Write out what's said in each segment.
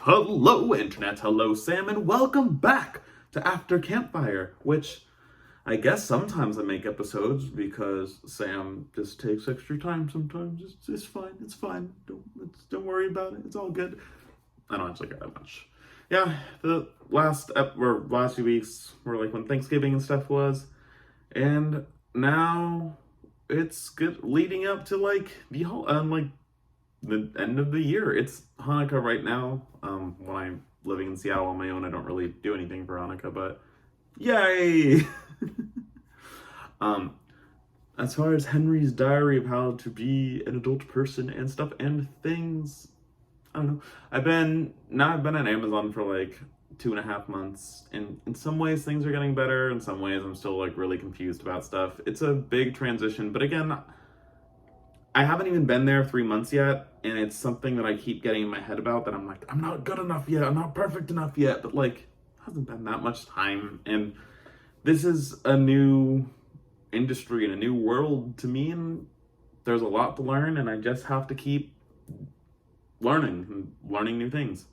Hello, Internet. Hello, Sam, and welcome back to After Campfire, which I guess sometimes I make episodes because Sam just takes extra time sometimes. It's fine. It's fine. Don't worry about it. It's all good. I don't actually care that much. Yeah, the last few weeks were like when Thanksgiving and stuff was, and now it's good leading up to like the end of the year. It's Hanukkah right now. When I'm living in Seattle on my own, I don't really do anything for Hanukkah, but yay! um, as far as Henry's diary of how to be an adult person and stuff and things, I don't know. I've been on Amazon for like 2.5 months, and in some ways things are getting better. In some ways, I'm still like really confused about stuff. It's a big transition, but again, I haven't even been there 3 months yet, and it's something that I keep getting in my head about that I'm like, I'm not good enough yet, I'm not perfect enough yet, but like, it hasn't been that much time, and this is a new industry and a new world to me, and there's a lot to learn, and I just have to keep learning new things.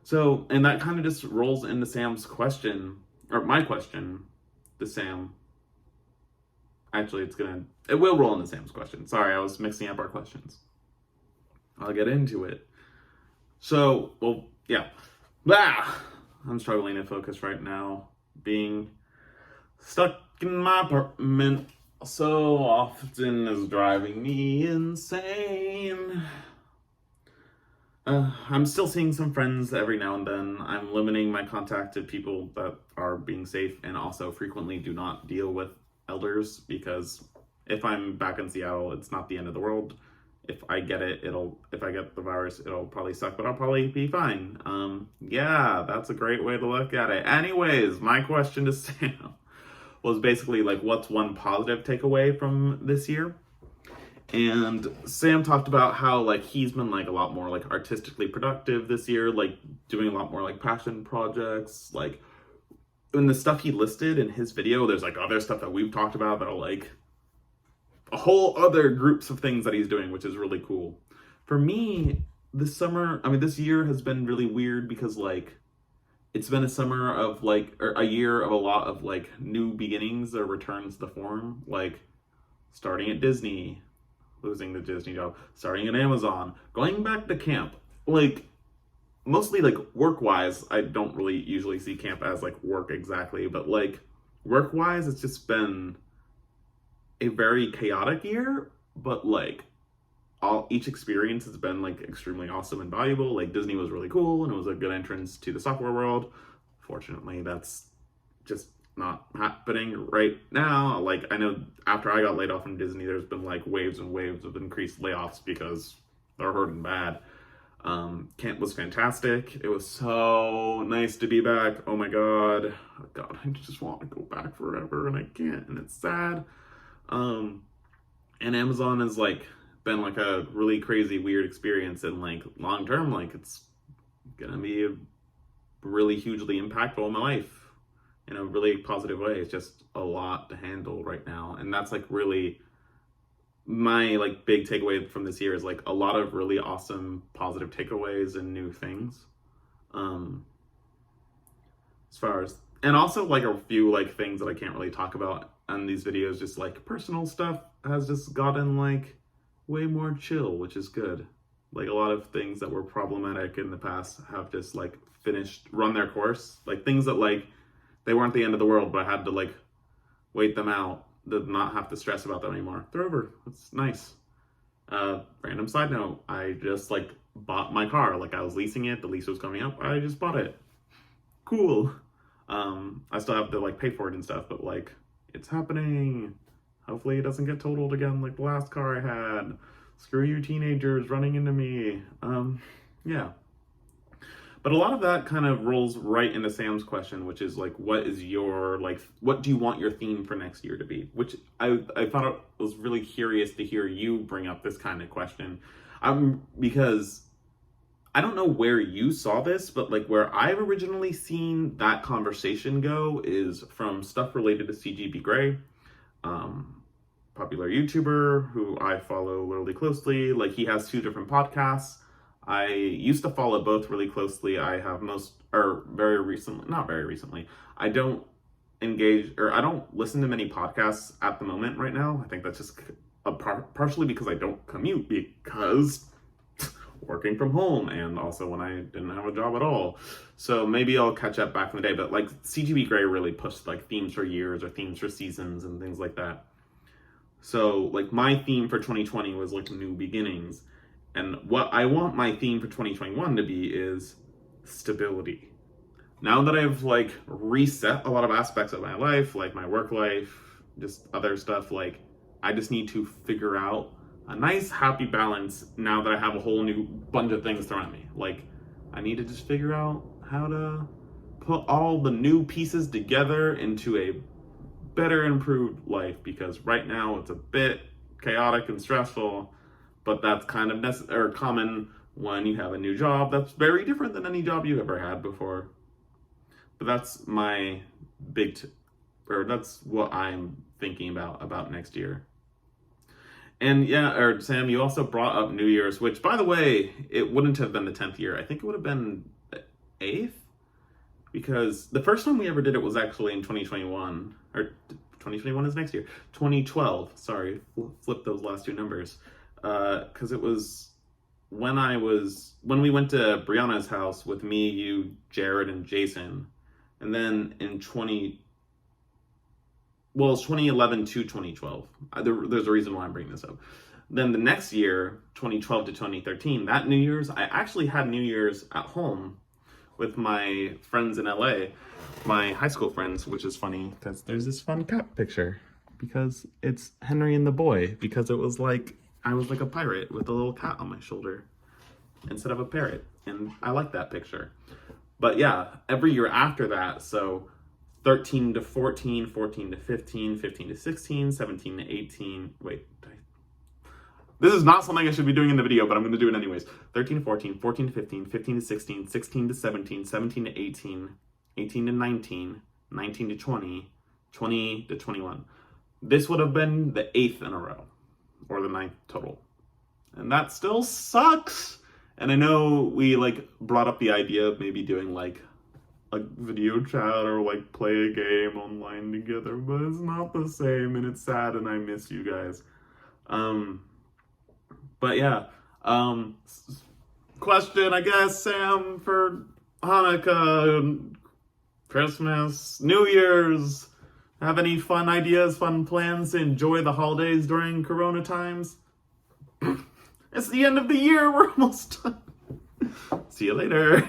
So, and that kind of just rolls into Sam's question, or my question to Sam. Actually, it will roll into Sam's question. Sorry, I was mixing up our questions. I'll get into it. So, well, yeah. I'm struggling to focus right now. Being stuck in my apartment so often is driving me insane. I'm still seeing some friends every now and then. I'm limiting my contact to people that are being safe and also frequently do not deal with elders, because if I'm back in Seattle, it's not the end of the world. If I get the virus, it'll probably suck, but I'll probably be fine. Yeah, that's a great way to look at it. Anyways, my question to Sam was basically like, what's one positive takeaway from this year? And Sam talked about how like he's been like a lot more like artistically productive this year, like doing a lot more like passion projects. Like in the stuff he listed in his video, there's like other stuff that we've talked about that are like a whole other groups of things that he's doing, which is really cool. For me, this year has been really weird because like it's been a summer of like, or a year of a lot of like new beginnings or returns to the form, like starting at Disney, losing the Disney job, starting at Amazon, going back to camp. Like, mostly like work-wise, I don't really usually see camp as like work exactly, but like work-wise, it's just been a very chaotic year, but like each experience has been like extremely awesome and valuable. Like Disney was really cool and it was a good entrance to the software world. Fortunately, that's just not happening right now. Like I know after I got laid off from Disney, there's been like waves and waves of increased layoffs because they're hurting bad. Camp was fantastic. It was so nice to be back. Oh my god, I just want to go back forever and I can't, and it's sad. And Amazon has like been like a really crazy weird experience, and like long term, like it's gonna be really hugely impactful in my life in a really positive way. It's just a lot to handle right now, and that's like really my like big takeaway from this year is like a lot of really awesome positive takeaways and new things. As far as, and also like a few like things that I can't really talk about on these videos, just like personal stuff has just gotten like way more chill, which is good. Like a lot of things that were problematic in the past have just like run their course. Like things that like they weren't the end of the world, but I had to like wait them out, did not have to stress about them anymore. They're over. It's nice. Random side note, I just like bought my car. Like I was leasing it, the lease was coming up, I just bought it. Cool. I still have to like pay for it and stuff, but like it's happening. Hopefully it doesn't get totaled again like the last car I had. Screw you teenagers running into me. Yeah. But a lot of that kind of rolls right into Sam's question, which is like, what do you want your theme for next year to be? Which I thought it was really curious to hear you bring up this kind of question. Because I don't know where you saw this, but like where I've originally seen that conversation go is from stuff related to CGB Grey, popular YouTuber who I follow really closely. Like he has 2 different podcasts. I used to follow both really closely. I have very recently, not very recently, I don't I don't listen to many podcasts at the moment right now. I think that's just partially because I don't commute, because working from home, and also when I didn't have a job at all. So maybe I'll catch up back in the day, but like CGP Grey really pushed like themes for years or themes for seasons and things like that. So like my theme for 2020 was like new beginnings. And what I want my theme for 2021 to be is stability. Now that I've like reset a lot of aspects of my life, like my work life, just other stuff, like I just need to figure out a nice happy balance now that I have a whole new bunch of things thrown at me. Like I need to just figure out how to put all the new pieces together into a better improved life, because right now it's a bit chaotic and stressful, but that's kind of common when you have a new job that's very different than any job you ever had before. But that's my that's what I'm thinking about next year. And yeah, Sam, you also brought up New Year's, which, by the way, it wouldn't have been the 10th year. I think it would have been the 8th, because the first time we ever did it was actually in 2021, or 2021 is next year. 2012, sorry, flip those last two numbers. Because it was when we went to Brianna's house with me, you, Jared, and Jason. And then in 2011 to 2012. There's a reason why I'm bringing this up. Then the next year, 2012 to 2013, that New Year's, I actually had New Year's at home with my friends in LA, my high school friends, which is funny because there's this fun cat picture, because it's Henry and the boy, because it was like, I was like a pirate with a little cat on my shoulder instead of a parrot. And I like that picture. But yeah, every year after that, so 13 to 14, 14 to 15, 15 to 16, 17 to 18. Wait, this is not something I should be doing in the video, but I'm going to do it anyways. 13 to 14, 14 to 15, 15 to 16, 16 to 17, 17 to 18, 18 to 19, 19 to 20, 20 to 21. This would have been the 8th in a row, or the 9th total. And that still sucks. And I know we like brought up the idea of maybe doing like a video chat or like play a game online together, but it's not the same, and it's sad, and I miss you guys. But yeah, question, I guess, Sam, for Hanukkah, Christmas, New Year's. Have any fun ideas, fun plans to enjoy the holidays during Corona times? It's the end of the year, we're almost done. See you later.